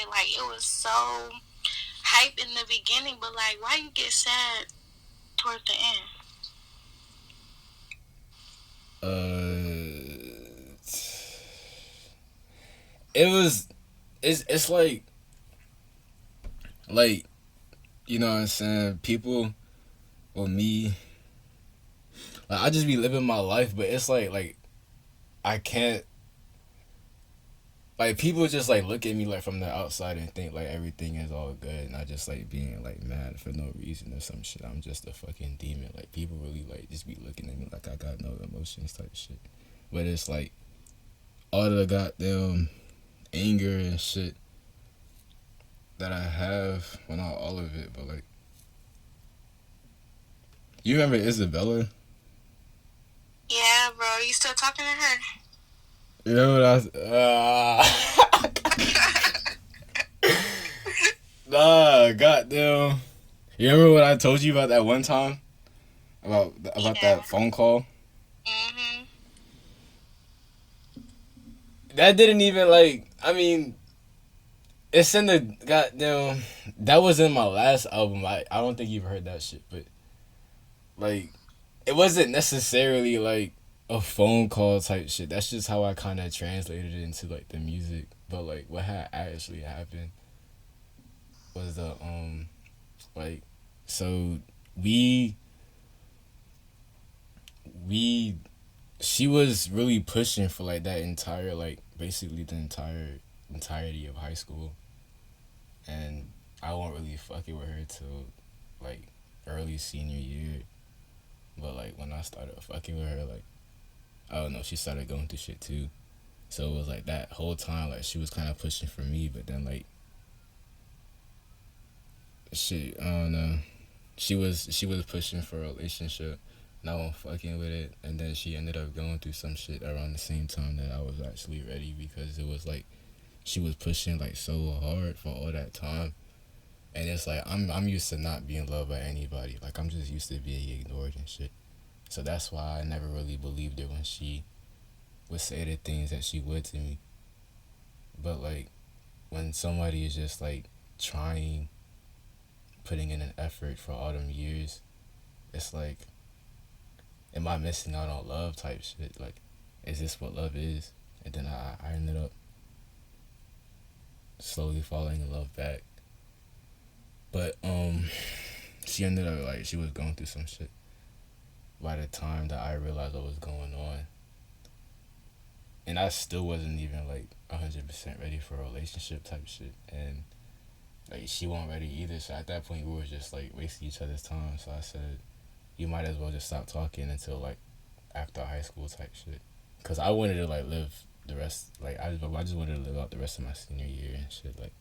it. Like, it was so hype in the beginning, but like, why you get sad toward the end? It was. It's like you know what I'm saying. People or me, like I just be living my life, but it's like I can't. Like people just like look at me like from the outside and think like everything is all good, and I just like being like mad for no reason or some shit. I'm just a fucking demon. Like people really like just be looking at me like I got no emotions type shit. But it's like all the goddamn anger and shit that I have, well not all of it, but like you remember Isabella? Yeah, bro, you still talking to her? You know what nah, goddamn. You remember what I told you about that one time about Yeah. that phone call? Mhm. That didn't even like. I mean, it's in the goddamn. That was in my last album. I don't think you've heard that shit, but like, it wasn't necessarily like a phone call type shit. That's just how I kind of translated it into like the music. But like, what had actually happened was the like, so we we she was really pushing for like that entire like basically the entirety of high school, and I won't really fuck it with her till like early senior year. But like when I started fucking with her, like I don't know, she started going through shit too. So it was like that whole time, like she was kind of pushing for me, but then like shit, I don't know. She was pushing for a relationship, and I wasn't fucking with it. And then she ended up going through some shit around the same time that I was actually ready, because it was like she was pushing like so hard for all that time. And it's like I'm used to not being loved by anybody. Like I'm just used to being ignored and shit. So that's why I never really believed her when she would say the things that she would to me. But like when somebody is just like trying, putting in an effort for all them years, it's like, am I missing out on love type shit? Like, is this what love is? And then I ended up slowly falling in love back. But she ended up like she was going through some shit by the time that I realized what was going on. And I still wasn't even like 100% ready for a relationship type shit. And like she wasn't ready either. So at that point we were just like wasting each other's time. So I said, you might as well just stop talking until like after high school type shit. Cause I wanted to like live the rest. Like I just wanted to live out the rest of my senior year and shit. Like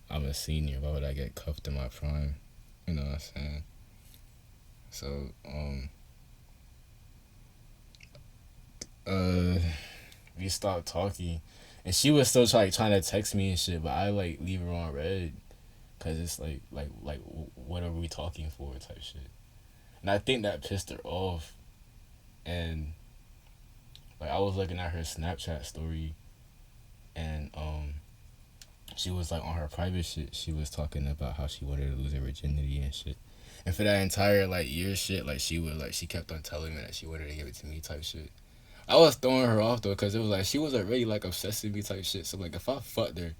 I'm a senior. Why would I get cuffed in my prime? You know what I'm saying? So uh we stopped talking, and she was still trying to text me and shit, but I like leave her on red, cause it's like what are we talking for type shit, and I think that pissed her off, and like I was looking at her Snapchat story, and she was like on her private shit, she was talking about how she wanted to lose her virginity and shit. And for that entire like year shit, like she kept on telling me that she wanted to give it to me type shit. I was throwing her off though, because it was like she was already like obsessed with me type shit. So like if I fucked her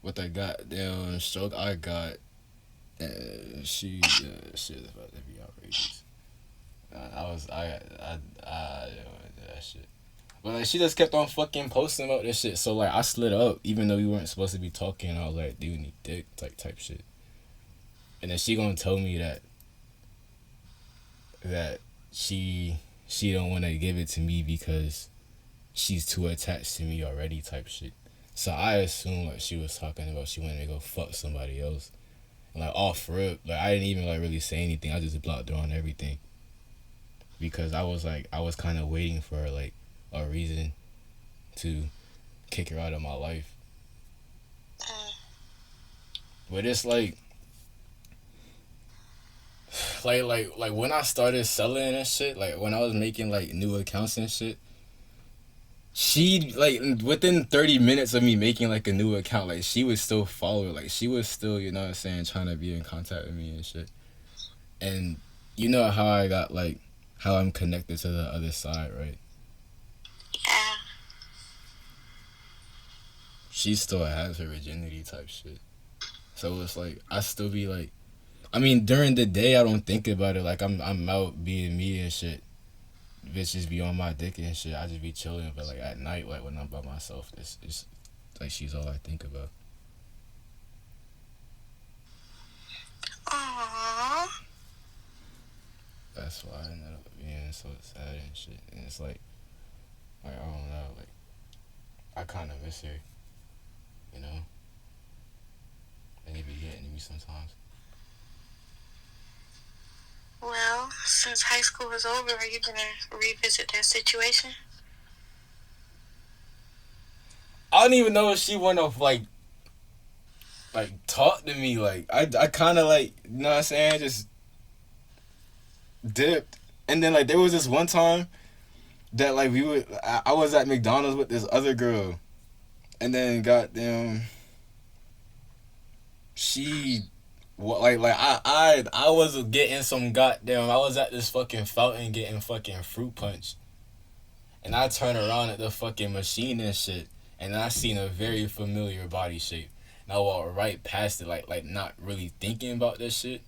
with the goddamn stroke I got, shit is about to be outrageous. I was I didn't do that shit. But like she just kept on fucking posting about this shit. So like I slid up even though we weren't supposed to be talking. I was like, dude, need dick type shit. And then she gonna tell me that she don't want to give it to me because she's too attached to me already type shit. So I assumed like she was talking about she wanted to go fuck somebody else. And like off rip, like I didn't even like really say anything. I just blocked her on everything, because I was kind of waiting for like a reason to kick her out of my life. But it's like when I started selling and shit, like when I was making like new accounts and shit, she like within 30 minutes of me making like a new account, like she was still following, like she was still, you know what I'm saying, trying to be in contact with me and shit. And you know how I got like how I'm connected to the other side, right? Yeah. She still has her virginity type shit. So it's like I still be like, I mean, during the day I don't think about it. Like I'm out being me and shit. Bitches be on my dick and shit. I just be chilling. But like at night, like when I'm by myself, it's like she's all I think about. Aww. That's why I ended up being so sad and shit. And it's like I don't know, like I kind of miss her, you know. And it be getting to me sometimes. Well, since high school is over, are you gonna revisit that situation? I don't even know if she wanna like talk to me. Like I kind of like, you know what I'm saying, just dipped. And then like there was this one time that like I was at McDonald's with this other girl, and then goddamn she like I was getting some goddamn, I was at this fucking fountain getting fucking fruit punch, and I turn around at the fucking machine and shit, and I seen a very familiar body shape, and I walked right past it, like not really thinking about this shit,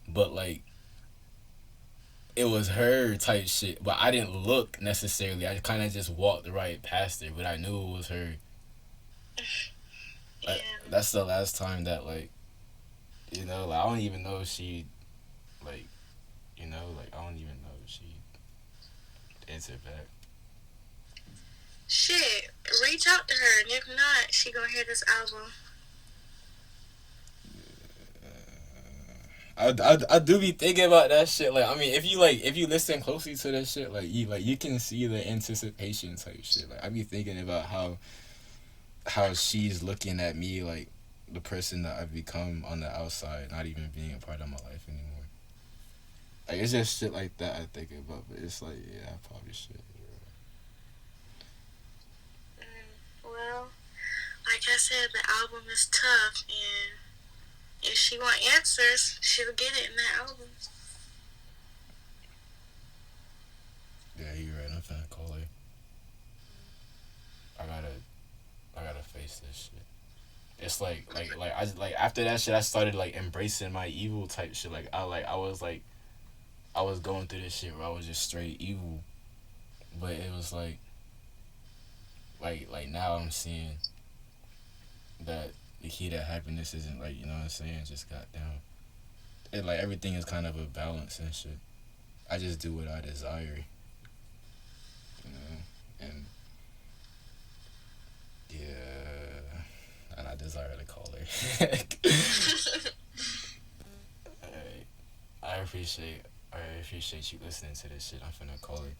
but like it was her type shit, but I didn't look necessarily. I kind of just walked right past her, but I knew it was her. Yeah. That's the last time that like, you know, like I don't even know if she like, you know, like I don't even know if she answered back. Shit, reach out to her, and if not, she gonna hear this album. I do be thinking about that shit. Like I mean, if you listen closely to that shit, like you can see the anticipation type shit. Like I be thinking about how she's looking at me, like the person that I've become on the outside, not even being a part of my life anymore. Like it's just shit like that I think about, but it's like yeah, I probably should. Well, like I said, the album is tough, and if she want answers, she'll get it in that album. Yeah, you're right. I'm finna call her. I gotta I gotta face this shit. It's like I like after that shit I started like embracing my evil type shit. Like I was going through this shit where I was just straight evil, but it was like now I'm seeing that the key to happiness isn't like, you know what I'm saying, just goddamn. It like everything is kind of a balance and shit. I just do what I desire, you know, and yeah, and I desire to call her. Alright. I appreciate you listening to this shit. I'm finna call her.